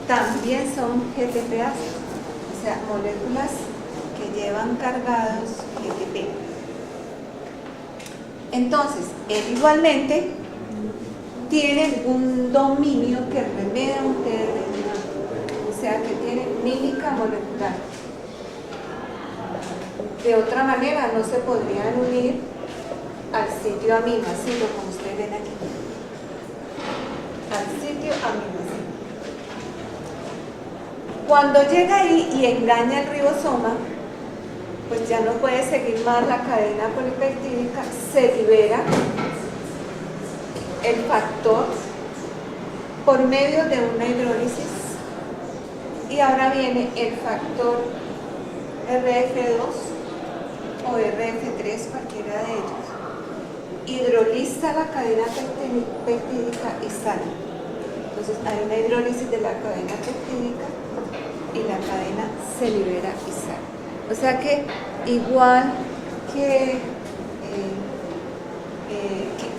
también son GTPase, o sea, moléculas que llevan cargados GTP. Entonces, él igualmente tiene un dominio que remeda un tRNA, o sea, que tiene mímica molecular. De otra manera, no se podrían unir al sitio aminoácido, como ustedes ven aquí. Al sitio aminoácido. Cuando llega ahí y engaña el ribosoma, pues ya no puede seguir más la cadena polipeptídica, se libera el factor por medio de una hidrólisis y ahora viene el factor RF2 o RF3, cualquiera de ellos, hidroliza la cadena peptídica y sale. Entonces hay una hidrólisis de la cadena peptídica y la cadena se libera y sale. O sea que igual que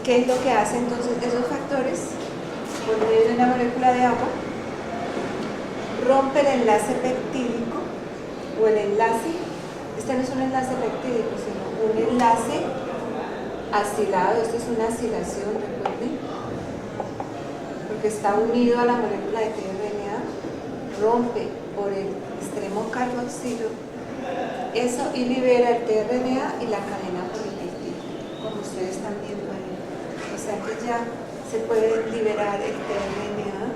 ¿qué es lo que hace entonces esos factores? Por medio de una molécula de agua, rompe el enlace peptídico o el enlace, este no es un enlace peptídico, sino un enlace acilado. Esto es una acilación, recuerden, porque está unido a la molécula de tRNA, rompe por el extremo carboxilo eso y libera el tRNA y la cadena polipeptídica, como ustedes están viendo ahí. O sea que ya se puede liberar el tRNA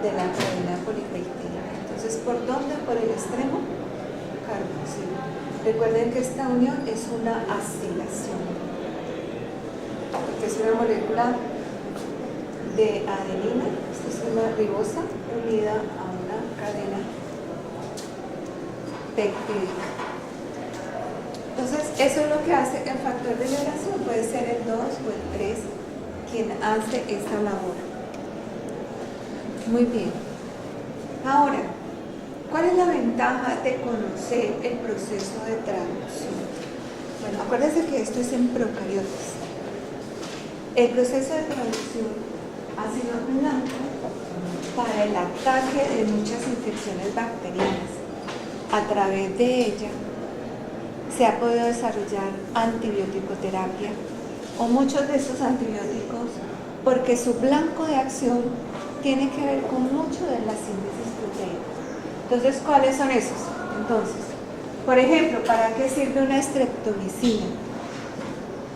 de la cadena polipeptídica. Entonces, ¿por dónde? Por el extremo carboxilo. Recuerden que esta unión es una acilación, porque es una molécula de adenina, esta es una ribosa unida a una cadena peptídica. Entonces, eso es lo que hace el factor de liberación. Puede ser el 2 o el 3 quien hace esta labor. Muy bien. Ahora, ¿cuál es la ventaja de conocer el proceso de traducción? Bueno, acuérdense que esto es en procariotas. El proceso de traducción ha sido blanco para el ataque de muchas infecciones bacterianas. A través de ella se ha podido desarrollar antibiótico-terapia o muchos de esos antibióticos, porque su blanco de acción tiene que ver con mucho de la síntesis proteica. Entonces, ¿cuáles son esos? Entonces, por ejemplo, ¿para qué sirve una streptomicina?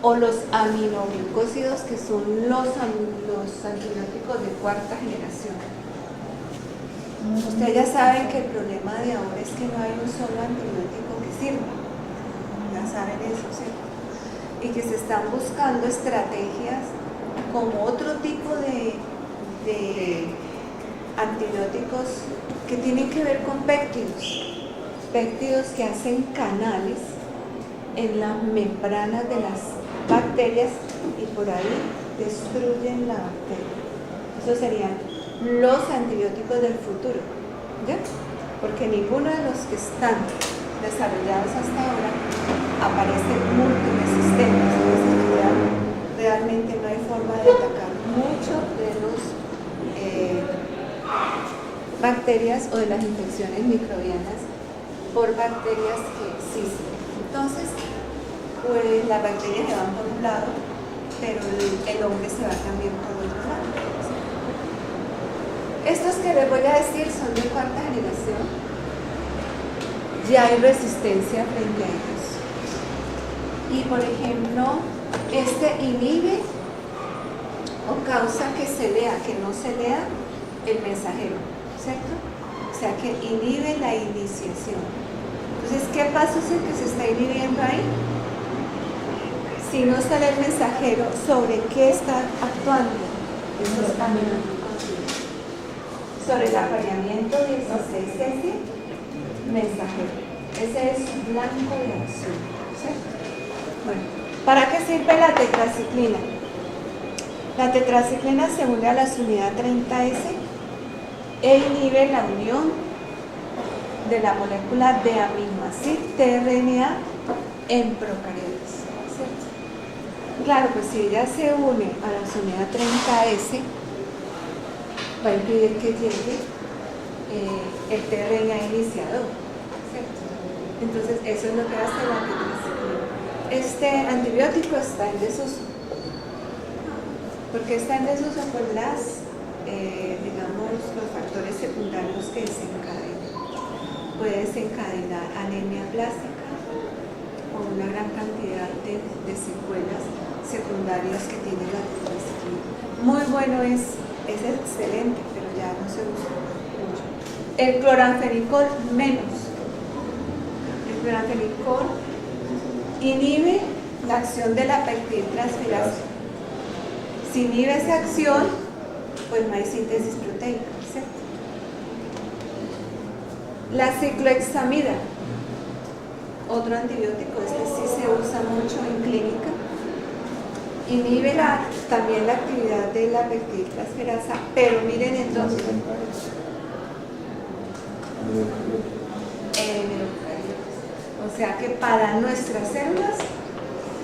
O los aminoglucósidos, que son los antibióticos de cuarta generación. Ustedes ya saben que el problema de ahora es que no hay un solo antibiótico que sirva. Ya saben eso, ¿cierto? Y que se están buscando estrategias como otro tipo de antibióticos que tienen que ver con péptidos que hacen canales en las membranas de las bacterias y por ahí destruyen la bacteria. Eso serían los antibióticos del futuro, ¿ya? Porque ninguno de los que están desarrollados hasta ahora aparecen multiresistentes, es decir, que realmente no hay forma de atacar mucho de los bacterias o de las infecciones microbianas por bacterias que existen. Entonces, pues las bacterias se van por un lado, pero el hombre se va también por otro lado. Estos que les voy a decir son de cuarta generación. Ya hay resistencia frente a ellos. Y por ejemplo, este inhibe o causa que se lea, que no se lea el mensajero, ¿cierto? O sea que inhibe la iniciación. Entonces, ¿qué paso es el que se está inhibiendo ahí? Si no sale el mensajero, ¿sobre qué está actuando? Esos aminoglucósidos. Sobre el apareamiento 16S mensajero. Ese es blanco de acción, ¿cierto? Bueno, ¿para qué sirve la tetraciclina? La tetraciclina se une a la unidad 30S e inhibe la unión de la molécula de aminoácido tRNA en procariotas, ¿cierto? Claro, pues si ella se une a la unidad 30S, va a impedir que llegue el tRNA iniciador, ¿cierto? Entonces eso es lo que hace la tetraciclina. Este antibiótico está en desuso. ¿Por qué está en desuso? Por digamos, los factores secundarios que desencadenan. Puede desencadenar anemia plástica o una gran cantidad de secuelas secundarias que tiene la tetraciclina. Muy bueno es excelente, pero ya no se usa mucho. El cloranfenicol menos. El cloranfenicol inhibe la acción de la peptidtransferasa. Si inhibe esa acción, pues no hay síntesis proteica, ¿cierto? La ciclohexamida, otro antibiótico, este sí se usa mucho en clínica, inhibe también la actividad de la peptidtransferasa, pero miren entonces, o sea que para nuestras células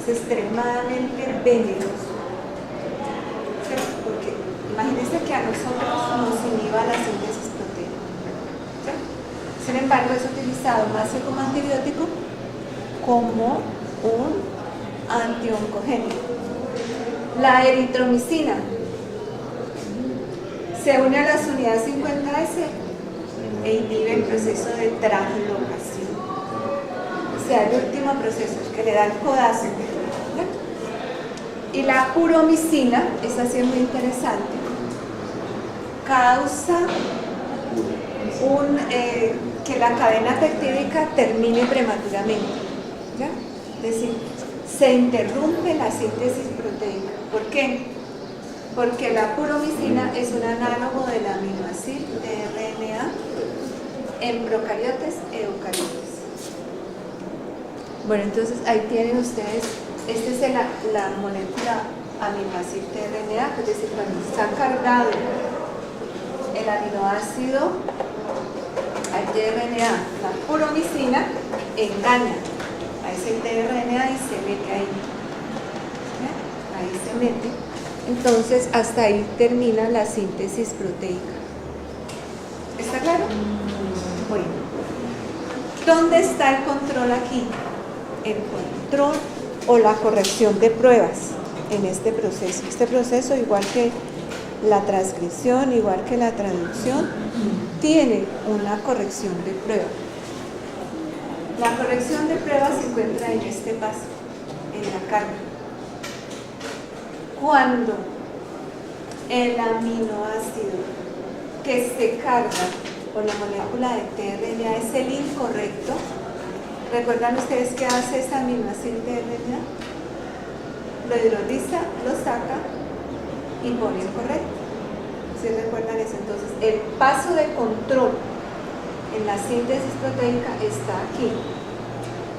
es extremadamente venenoso. Porque imagínense que a nosotros nos inhiba la síntesis proteica. ¿Sí? Sin embargo, es utilizado más que como antibiótico, como un antioncogénico. La eritromicina se une a las unidades 50S e inhibe el proceso de translocación. O sea, el último proceso que le da el codazo. Y la puromicina, esa sí es muy interesante, causa que la cadena peptídica termine prematuramente, ¿ya? Es decir, se interrumpe la síntesis proteica. ¿Por qué? Porque la puromicina es un análogo del aminoácido de RNA en procariotes e eucariotes. Bueno, entonces ahí tienen ustedes. Esta es la molécula aminoácido tRNA, es decir, cuando está cargado el aminoácido al tRNA, la puromicina engaña a ese tRNA y se mete ahí. Ahí se mete. Entonces, hasta ahí termina la síntesis proteica. ¿Está claro? Bueno, ¿dónde está el control aquí? El control o la corrección de pruebas en este proceso. Este proceso, igual que la transcripción, igual que la traducción, tiene una corrección de prueba. La corrección de prueba se encuentra en este paso, en la carga. Cuando el aminoácido que se carga con la molécula de tRNA es el incorrecto, ¿recuerdan ustedes qué hace esa aminoácido tRNA? Lo hidroliza, lo saca y pone el correcto. ¿Sí recuerdan eso? Entonces, el paso de control en la síntesis proteica está aquí.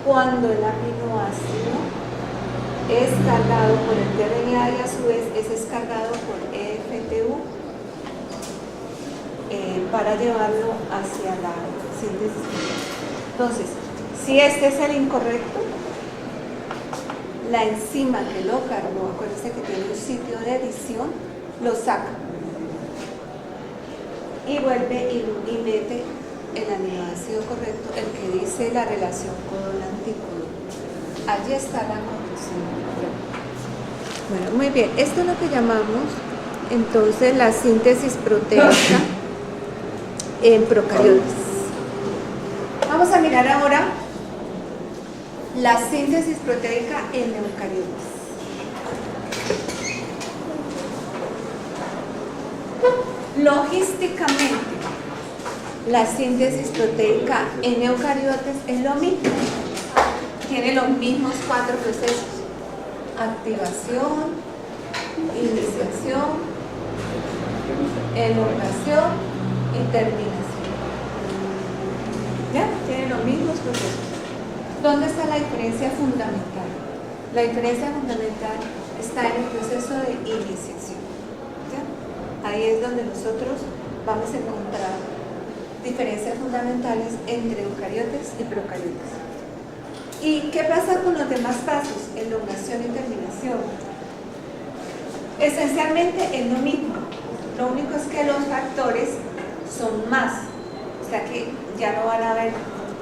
Cuando el aminoácido es cargado por el tRNA y a su vez es descargado por EFTU para llevarlo hacia la síntesis proteica. Entonces, si este es el incorrecto, la enzima que lo cargó, acuérdense que tiene un sitio de edición, lo saca y vuelve y mete el aminoácido correcto, el que dice la relación codón-antícodo. Allí está la corrección. Bueno, muy bien, esto es lo que llamamos entonces la síntesis proteica en procariotes. Vamos a mirar ahora la síntesis proteica en eucariotes. Logísticamente, la síntesis proteica en eucariotes es lo mismo. Tiene los mismos 4 procesos: activación, iniciación, elongación y terminación. ¿Ya? Tiene los mismos procesos. ¿Dónde está la diferencia fundamental? La diferencia fundamental está en el proceso de iniciación. ¿Ya? Ahí es donde nosotros vamos a encontrar diferencias fundamentales entre eucariotes y procariotes. ¿Y qué pasa con los demás pasos? Elongación y terminación. Esencialmente es lo mismo. Lo único es que los factores son más. O sea que ya no van a haber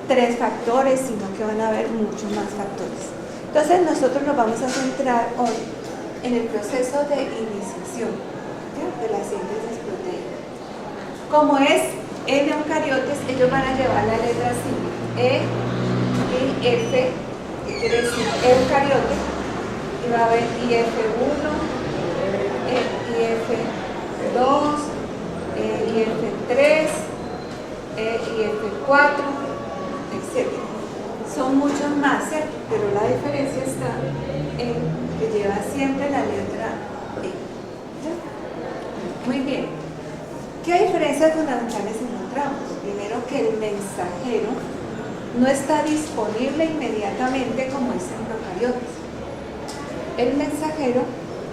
3 factores, sino que van a haber muchos más factores. Entonces nosotros nos vamos a centrar hoy en el proceso de iniciación, ¿ya?, de la síntesis proteica. Como es en eucariotes, ellos van a llevar la letra así, E y F, que quiere decir eucariote, y va a haber IF1, IF2, IF3, IF4, etc. Son muchos más, ¿cierto? Pero la diferencia está en que lleva siempre la letra E. ¿Ya? Muy bien. ¿Qué diferencias fundamentales encontramos? Primero, que el mensajero no está disponible inmediatamente como es en procariotes. El mensajero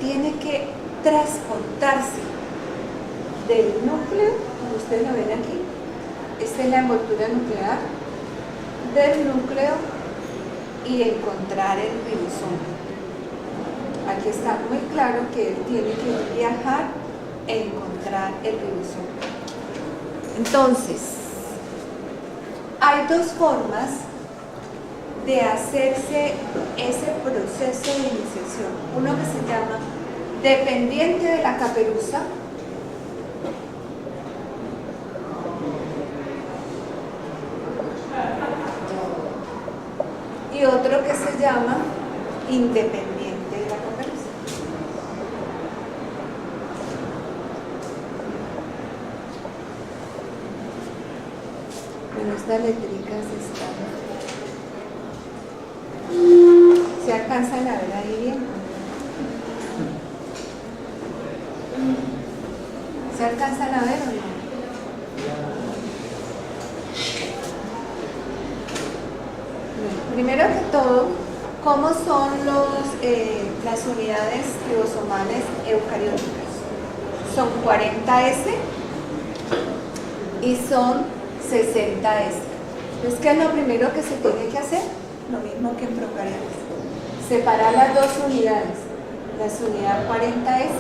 tiene que transportarse del núcleo, como ustedes lo ven aquí, esta es la envoltura nuclear, del núcleo, y encontrar el ribosoma. Aquí está muy claro que él tiene que viajar e encontrar el ribosoma. Entonces, hay 2 formas de hacerse ese proceso de iniciación. Uno que se llama dependiente de la caperuza, y otro que se llama independiente de la caperuza. Bueno, estas letricas están... ¿Se alcanzan a ver ahí bien? ¿Se alcanzan a ver o no? Primero que todo, ¿cómo son las unidades ribosomales eucarióticas? Son 40S y son 60S. Entonces, ¿qué es lo primero que se tiene que hacer? Lo mismo que en procariotes. Separar las 2 unidades, la unidad 40S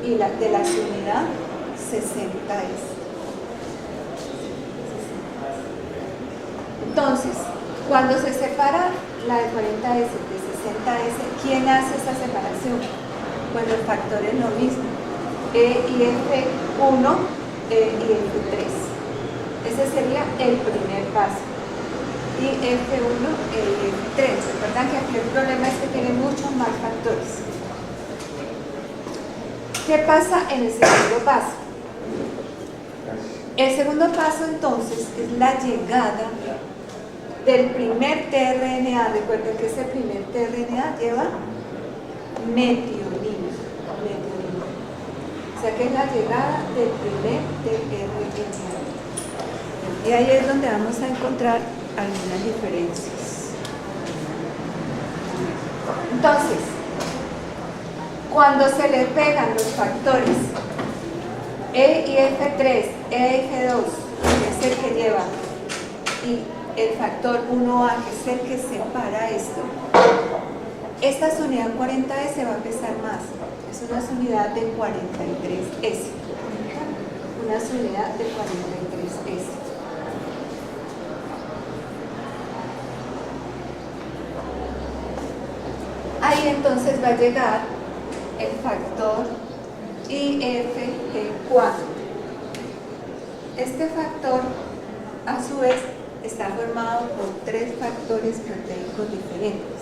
y la de la unidad 60S. Entonces, cuando se separa la de 40S de 60S, ¿quién hace esa separación? Bueno, el factor es lo mismo, E y F1, E y F3. Ese sería el primer paso. Y F1, E y F3. Recuerdan que aquí el problema es que tiene muchos más factores. ¿Qué pasa en el segundo paso? El segundo paso, entonces, es la llegada del primer tRNA. Recuerden que ese primer tRNA lleva metionina. O sea que es la llegada del primer tRNA. Y ahí es donde vamos a encontrar algunas diferencias. Entonces, cuando se le pegan los factores E y F3, E y F2, que es el que lleva, y el factor 1A, que es el que separa esto, esta unidad 40S va a pesar más. Es una unidad de 43S. Una unidad de 43S. Ahí entonces va a llegar el factor IFG4. Este factor, a su vez, está formado por 3 factores proteicos diferentes.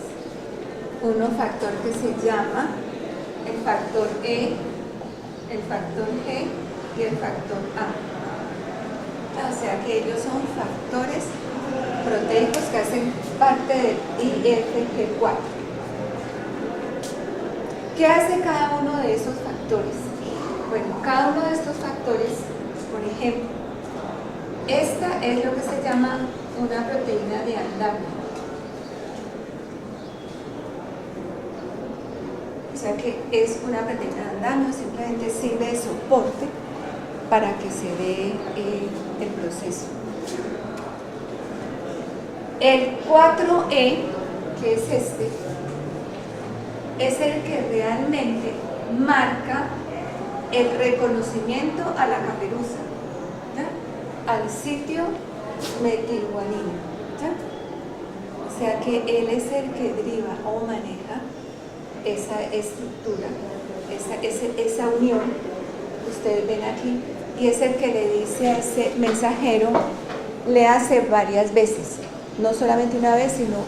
Uno factor que se llama el factor E, el factor G y el factor A. O sea que ellos son factores proteicos que hacen parte del IFG4. ¿Qué hace cada uno de esos factores? Bueno, cada uno de estos factores, por ejemplo, esta es lo que se llama una proteína de andamio. O sea que es una proteína de andamio, simplemente sirve de soporte para que se dé el proceso. El 4E, que es este, es el que realmente marca el reconocimiento a la caperuza, ¿ya? al sitio metilguanina, ¿ya? O sea que él es el que deriva o maneja esa estructura, esa unión que ustedes ven aquí, y es el que le dice a ese mensajero, le hace varias veces, no solamente una vez, sino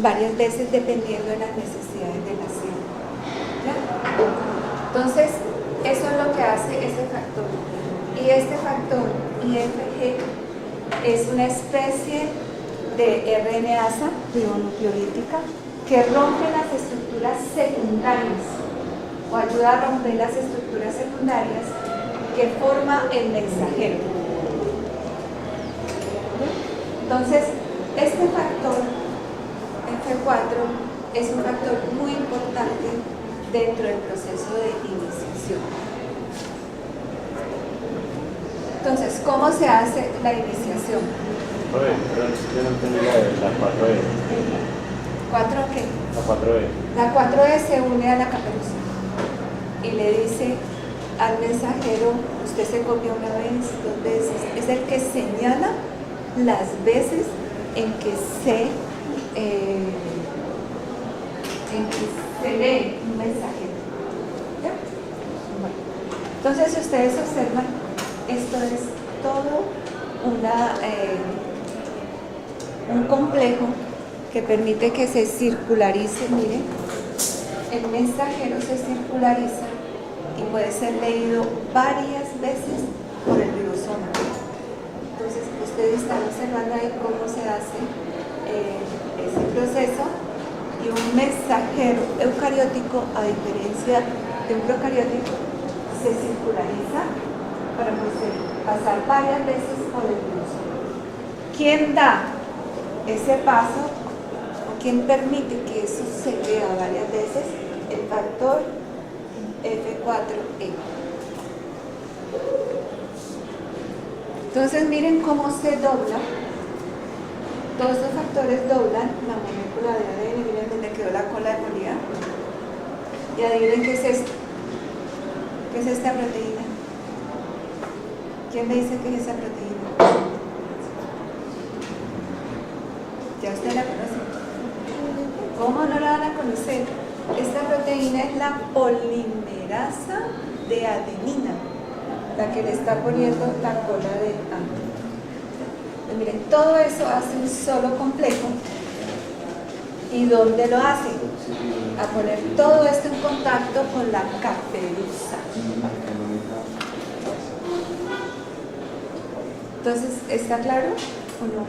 varias veces dependiendo de las necesidades de la célula, ¿ya? Entonces, eso es lo que hace ese factor. Y este factor IFG es una especie de RNasa ribonucleolítica que rompe las estructuras secundarias o ayuda a romper las estructuras secundarias que forma el mensajero. Entonces, este factor F4 es un factor muy importante dentro del proceso de iniciación. Entonces, ¿cómo se hace la iniciación? Oye, pero yo no entendí la 4E. ¿4 qué? La 4E. La 4E se une a la caperuza y le dice al mensajero, usted se comió una vez, 2 veces. Es el que señala las veces en que se lee un mensajero. ¿Ya? Bueno. Entonces, si ustedes observan, esto es todo un complejo que permite que se circularice, miren, el mensajero se circulariza y puede ser leído varias veces por el ribosoma. Entonces, ustedes están observando ahí cómo se hace ese proceso, y un mensajero eucariótico, a diferencia de un procariótico, se circulariza para pasar varias veces por el ribosoma. ¿Quién da ese paso o quién permite que eso se lea varias veces? El factor F4E. Entonces miren cómo se dobla. Todos estos factores doblan la molécula de ADN. Miren donde quedó la cola de Bolívar. Y adivinen qué es esto. ¿Qué es esta proteína? ¿Quién me dice qué es esa proteína? Ya usted la conoce. ¿Cómo no la van a conocer? Esta proteína es la polimerasa de adenina, la que le está poniendo la cola de ADN. Pues miren, todo eso hace un solo complejo. ¿Y dónde lo hace? A poner todo esto en contacto con la caperuza. Entonces, ¿está claro o no?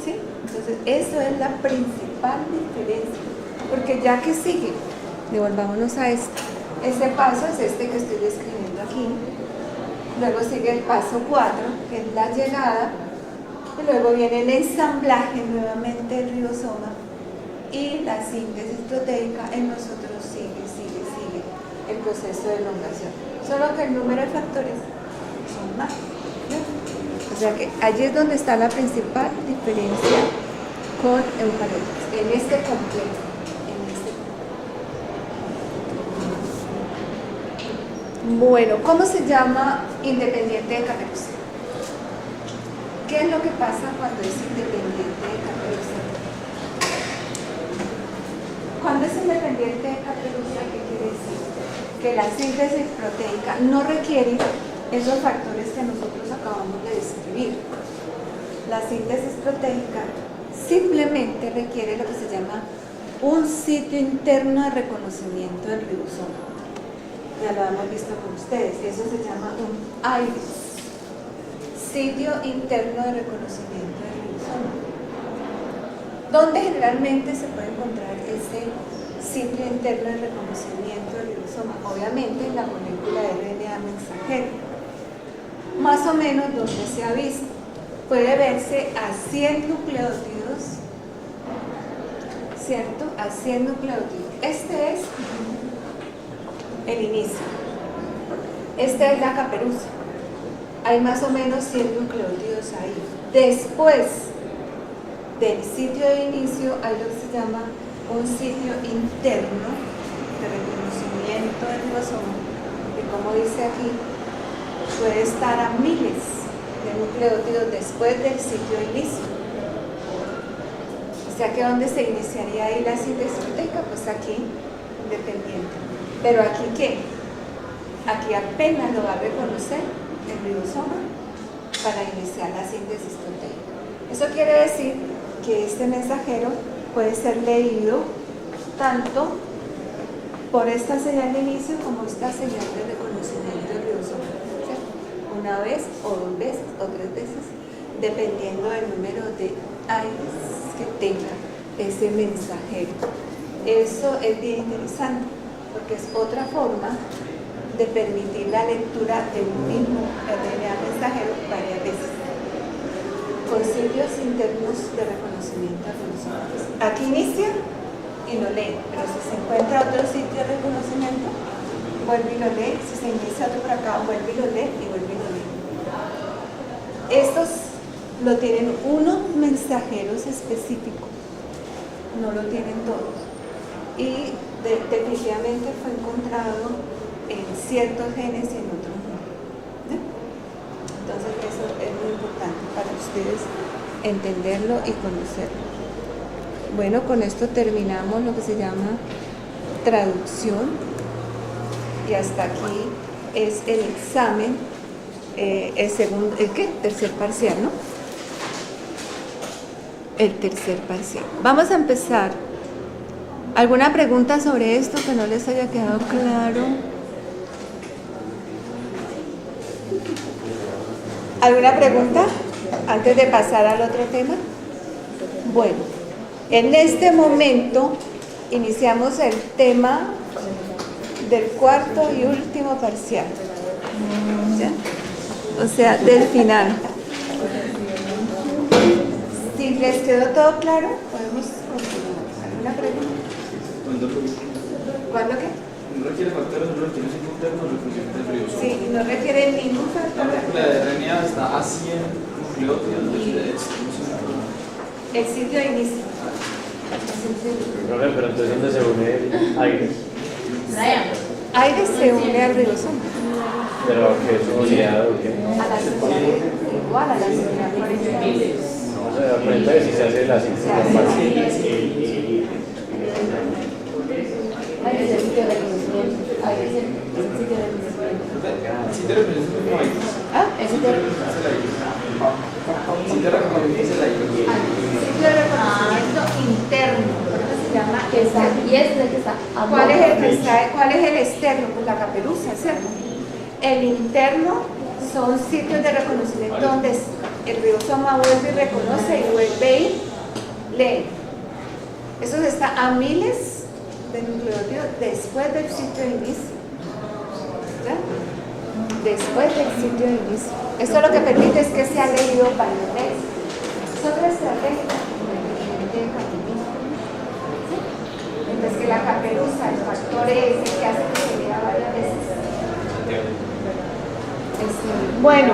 ¿Sí? Entonces, eso es la principal diferencia. Porque ya que sigue, devolvámonos a esto. Ese paso es este que estoy describiendo aquí. Luego sigue el paso 4, que es la llegada. Y luego viene el ensamblaje nuevamente del ribosoma. Y la síntesis proteica en nosotros sigue el proceso de elongación. Solo que el número de factores son más. ¿No? O sea que allí es donde está la principal diferencia con eucariotas, en este complejo. Bueno, ¿cómo se llama independiente de caperuza? ¿Qué es lo que pasa cuando es independiente de caperuza? Cuando es independiente de caperuza, ¿qué quiere decir? Que la síntesis proteica no requiere esos factores que nosotros acabamos de describir. La síntesis proteica simplemente requiere lo que se llama un sitio interno de reconocimiento del ribosoma. Ya lo hemos visto con ustedes, eso se llama un IRIS, sitio interno de reconocimiento del ribosoma. ¿Dónde generalmente se puede encontrar ese sitio interno de reconocimiento del ribosoma? Obviamente en la molécula de RNA mensajero. Más o menos donde se ha visto, puede verse a 100 nucleótidos, ¿cierto? A 100 nucleótidos. Este es el inicio. Esta es la caperuza. Hay más o menos 100 nucleótidos ahí. Después del sitio de inicio hay lo que se llama un sitio interno de reconocimiento del ribosoma, que como dice aquí, puede estar a miles de nucleótidos después del sitio de inicio. O sea que ¿dónde se iniciaría ahí la síntesis proteica? Pues aquí, independiente. Pero aquí ¿qué? Aquí apenas lo va a reconocer el ribosoma para iniciar la síntesis proteica. Eso quiere decir que este mensajero puede ser leído tanto por esta señal de inicio como esta señal de reconocimiento del ribosoma, ¿cierto? Una vez o dos veces o tres veces, dependiendo del número de AIRES que tenga ese mensajero. Eso es bien interesante porque es otra forma de permitir la lectura de un mismo RNA mensajero varias veces con sitios internos de reconocimiento de ribosomas. Aquí inicia y lo lee, pero si se encuentra otro sitio de reconocimiento, vuelve y lo lee. Si se inicia otro por acá, vuelve y lo lee y vuelve y lo lee. Estos lo tienen unos mensajeros específicos, no lo tienen todos. Y definitivamente fue encontrado en ciertos genes y en otros no. Entonces eso es muy importante para ustedes entenderlo y conocerlo. Bueno, con esto terminamos lo que se llama traducción y hasta aquí es el examen, tercer parcial, ¿no? El tercer parcial. Vamos a empezar. ¿Alguna pregunta sobre esto que no les haya quedado claro? ¿Alguna pregunta antes de pasar al otro tema? Bueno, en este momento iniciamos el tema del cuarto y último parcial, ¿ya? O sea, del final. Si les quedó todo claro, podemos continuar. ¿Alguna pregunta? ¿Cuándo qué? No requiere factores, no requiere sitio interno, reconocimiento del ribosoma. Sí, no requiere ningún factor. La RNA está a 100 nucleótidos El sitio de inicio. Pero entonces ¿dónde se une el AIRES? AIRES se une al ribosoma. Pero que es una unidad o qué. A la señal igual a la señal original. No se da cuenta de si se hace la síntesis normal. Es el sitio de reconocimiento. Ahí es el sitio de reconocimiento. Si te reconocimiento como hay. ¿Ah? El sitio de Si te reconocimiento es el aire. Sitio de reconocimiento interno. Por eso se llama Exacto. Y ese es el que está. ¿Cuál es el que está? ¿Cuál es el externo? Pues la caperuza, ¿cierto? El interno son sitios de reconocimiento donde el ribosoma vuelve y reconoce y vuelve y lee. Eso está a miles de nucleótidos después del sitio de inicio. ¿Ya? Después del sitio de inicio. Esto lo que permite es que sea leído varias veces. Es otra estrategia de capitalismo. Mientras que la caperuza, el factor S que hace que se lea varias veces. Bueno,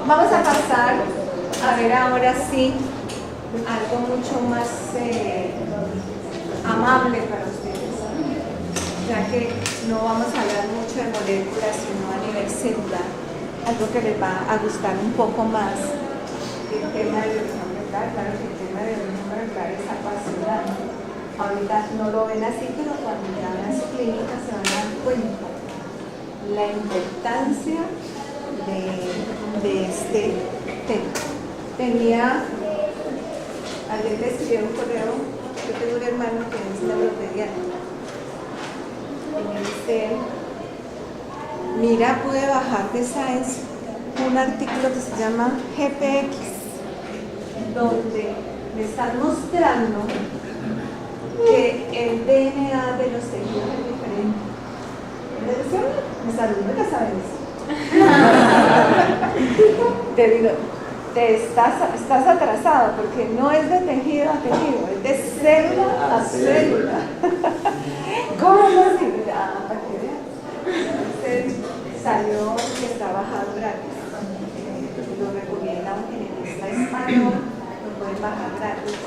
vamos a pasar a ver ahora sí algo mucho más amable para ustedes, ya que no vamos a hablar mucho de moléculas sino a nivel celular, algo que les va a gustar un poco más. El tema de biología molecular, claro que el tema de biología molecular es apasionante. Ahorita no lo ven así, pero cuando ya vean su clínica se van a dar cuenta la importancia de este tema. Ayer le escribí un correo, yo tengo un hermano que es neuropediatra, y me dice, mira, pude bajar de Science un artículo que se llama GPX, donde me están mostrando que el DNA de los tejidos es diferente. Mis alumnos ya saben eso. Te digo, estás atrasado porque no es de tejido a tejido, es de célula a célula. ¿Cómo así? Para que vean. Entonces salió que está bajado gratis. Lo recomienda un geneticista español, lo pueden bajar gratis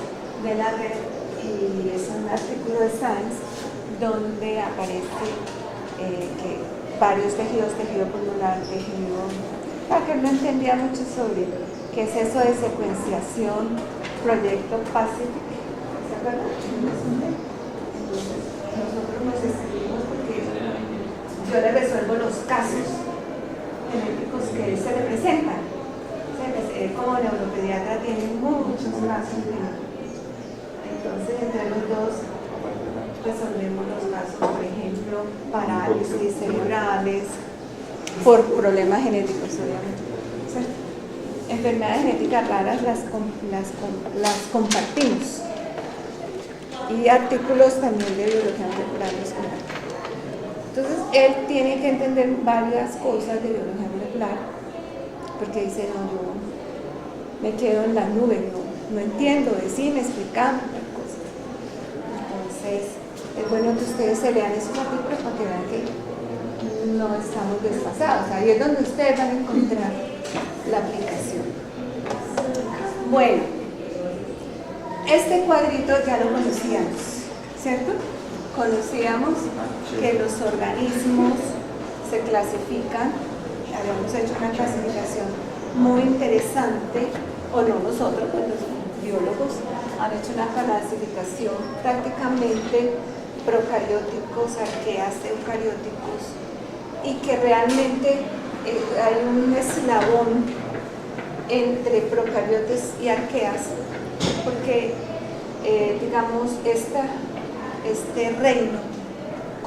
de la red y es un artículo de Science donde aparece que varios tejidos, tejido pulmonar, tejido... Parker no entendía mucho sobre qué es eso de secuenciación, proyecto Pacific, ¿se acuerdan? Entonces, nosotros nos escribimos porque yo le resuelvo los casos genéticos que se le presentan. Como neuropediatra tiene muchos casos genéticos. Entonces, entre los dos resolvemos los casos, por ejemplo, parálisis cerebrales, por problemas genéticos, obviamente, ¿cierto? Enfermedades genéticas raras las compartimos, y artículos también de biología molecular los compartimos. Entonces, él tiene que entender varias cosas de biología molecular, porque dice, no, yo me quedo en la nube, no entiendo, decime, explícame tal cosa. Entonces, es bueno que ustedes se lean esos artículos para que vean que no estamos desfasados. Ahí es donde ustedes van a encontrar la aplicación. Bueno, este cuadrito ya lo conocíamos, ¿cierto? Conocíamos que los organismos se clasifican, habíamos hecho una clasificación muy interesante, o no nosotros, pues los biólogos han hecho una clasificación prácticamente procarióticos, arqueas, eucarióticos, y que realmente hay un eslabón entre procariotes y arqueas, porque digamos este reino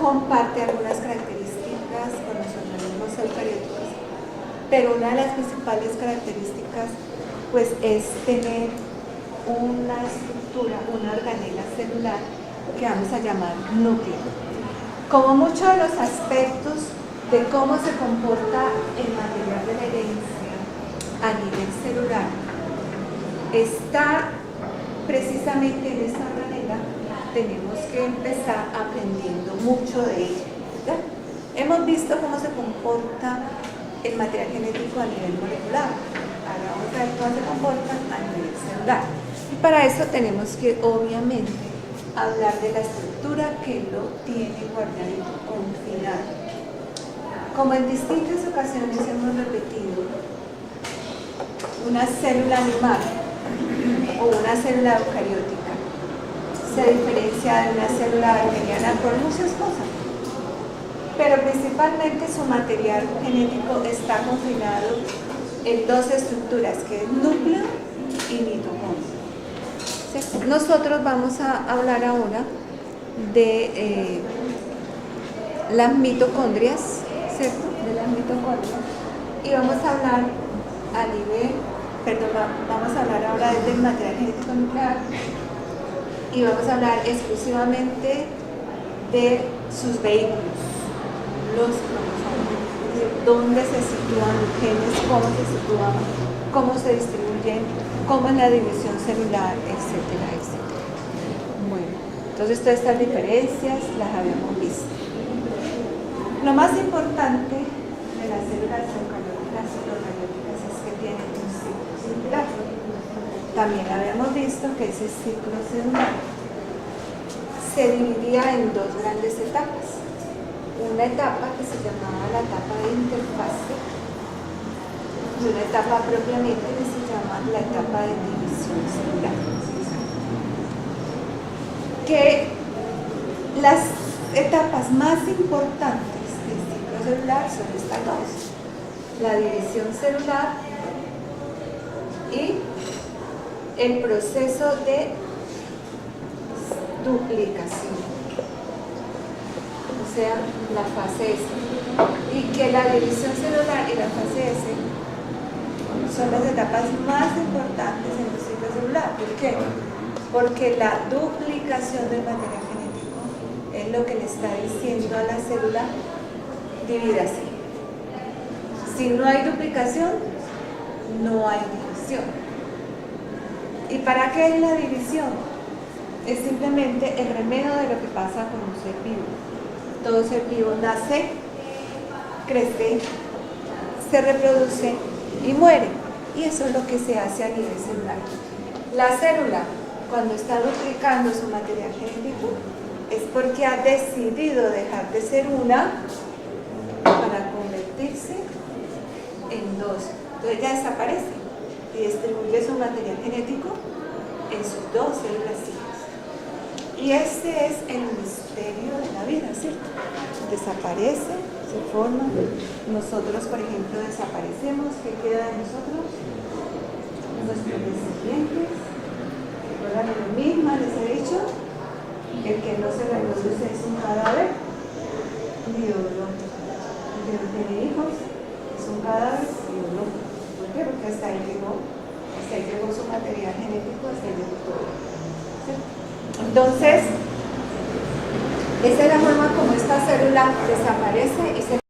comparte algunas características con los organismos eucarióticos, pero una de las principales características pues es tener una estructura, una organela celular que vamos a llamar núcleo. Como muchos de los aspectos de cómo se comporta el material de la herencia a nivel celular está precisamente en esta organela, tenemos que empezar aprendiendo mucho de ella, ¿ya? Hemos visto cómo se comporta el material genético a nivel molecular, ahora vamos a ver cómo se comporta a nivel celular, y para eso tenemos que obviamente hablar de la estructura que lo tiene guardadito, confinado. Como en distintas ocasiones hemos repetido, una célula animal o una célula eucariótica se diferencia de una célula bacteriana por muchas cosas, pero principalmente su material genético está confinado en dos estructuras, que es núcleo y mitocondria. Nosotros vamos a hablar ahora de las mitocondrias, ¿cierto? De las mitocondrias, y vamos a hablar vamos a hablar ahora del material genético nuclear, y vamos a hablar exclusivamente de sus vehículos, los cromosomas, dónde se sitúan los genes, cómo se sitúan, cómo se distribuyen, cómo es la división celular, etcétera, etcétera. Bueno, entonces todas estas diferencias las habíamos visto. Lo más importante de las células eucarióticas y procarióticas es que tienen un ciclo celular. También habíamos visto que ese ciclo celular se dividía en dos grandes etapas. Una etapa que se llamaba la etapa de interfase y una etapa propiamente que se llama la etapa de división celular. Que las etapas más importantes del ciclo celular son estas dos: la división celular y el proceso de duplicación, o sea, la fase S. Y que la división celular y la fase S son las etapas más importantes en el ciclo celular. ¿Por qué? Porque la duplicación del material genético es lo que le está diciendo a la célula: divídase. Si no hay duplicación, no hay división. ¿Y para qué es la división? Es simplemente el remedio de lo que pasa con un ser vivo. Todo ser vivo nace, crece, se reproduce y muere. Y eso es lo que se hace a nivel celular. La célula, cuando está duplicando su material genético, es porque ha decidido dejar de ser una para en dos. Entonces ella desaparece y distribuye su material genético en sus dos células hijas. Y este es el misterio de la vida, ¿cierto? Desaparece, se forma. Nosotros, por ejemplo, desaparecemos. ¿Qué queda de nosotros? Nuestros descendientes. ¿Recuerdan lo mismo? Les he dicho, el que no se reproduce es un cadáver biológico. El que no tiene hijos es un cadáver biológico. ¿Por qué? Porque hasta ahí llegó su material genético, hasta ahí llegó todo. ¿Cierto? Entonces, esa es la forma como esta célula desaparece y se